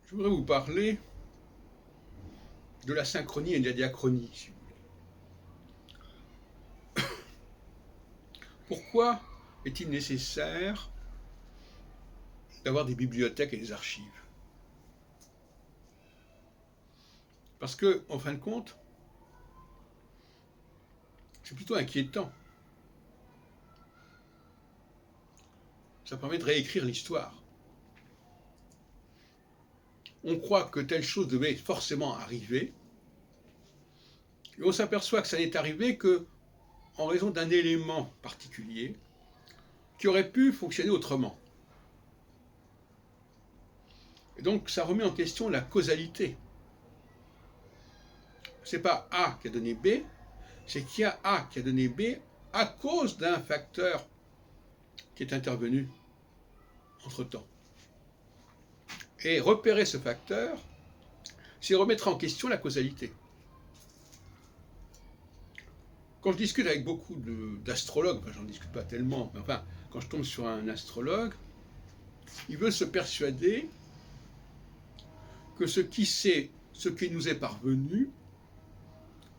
Je voudrais vous parler de la synchronie et de la diachronie, si vous voulez. Pourquoi est-il nécessaire d'avoir des bibliothèques et des archives? Parce que, en fin de compte, c'est plutôt inquiétant. Ça permet de réécrire l'histoire. On croit que telle chose devait forcément arriver, et on s'aperçoit que ça n'est arrivé que en raison d'un élément particulier qui aurait pu fonctionner autrement. Et donc ça remet en question la causalité. C'est pas A qui a donné B, c'est qu'il y a A qui a donné B à cause d'un facteur qui est intervenu entre-temps. Et repérer ce facteur, c'est remettre en question la causalité. Quand je discute avec beaucoup d'astrologues, enfin j'en discute pas tellement, mais enfin quand je tombe sur un astrologue, il veut se persuader que ce qui nous est parvenu,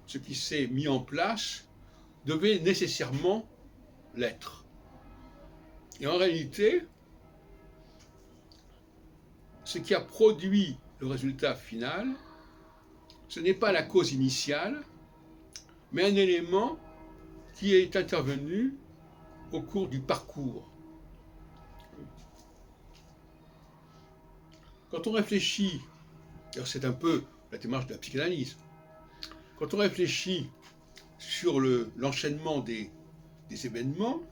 ce qui s'est mis en place, devait nécessairement l'être. Et en réalité, ce qui a produit le résultat final, ce n'est pas la cause initiale, mais un élément qui est intervenu au cours du parcours. Quand on réfléchit, c'est un peu la démarche de la psychanalyse, quand on réfléchit sur l'enchaînement des événements,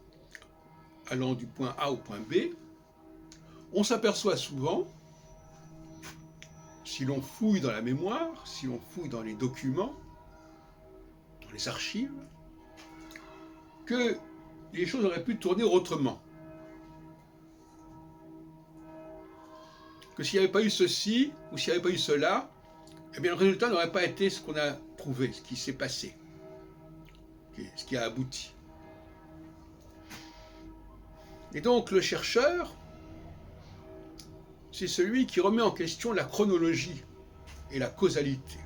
allant du point A au point B, on s'aperçoit souvent, si l'on fouille dans la mémoire, si l'on fouille dans les documents, dans les archives, que les choses auraient pu tourner autrement. Que s'il n'y avait pas eu ceci, ou s'il n'y avait pas eu cela, eh bien le résultat n'aurait pas été ce qu'on a trouvé, ce qui s'est passé, ce qui a abouti. Et donc le chercheur, c'est celui qui remet en question la chronologie et la causalité.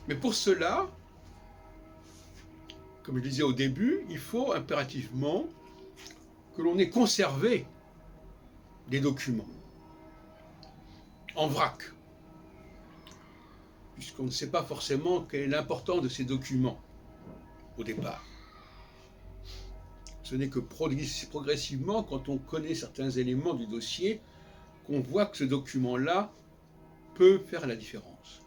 Mais pour cela, comme je disais au début, il faut impérativement que l'on ait conservé des documents en vrac, puisqu'on ne sait pas forcément quelle est l'importance de ces documents au départ. Ce n'est que progressivement, quand on connaît certains éléments du dossier, qu'on voit que ce document-là peut faire la différence.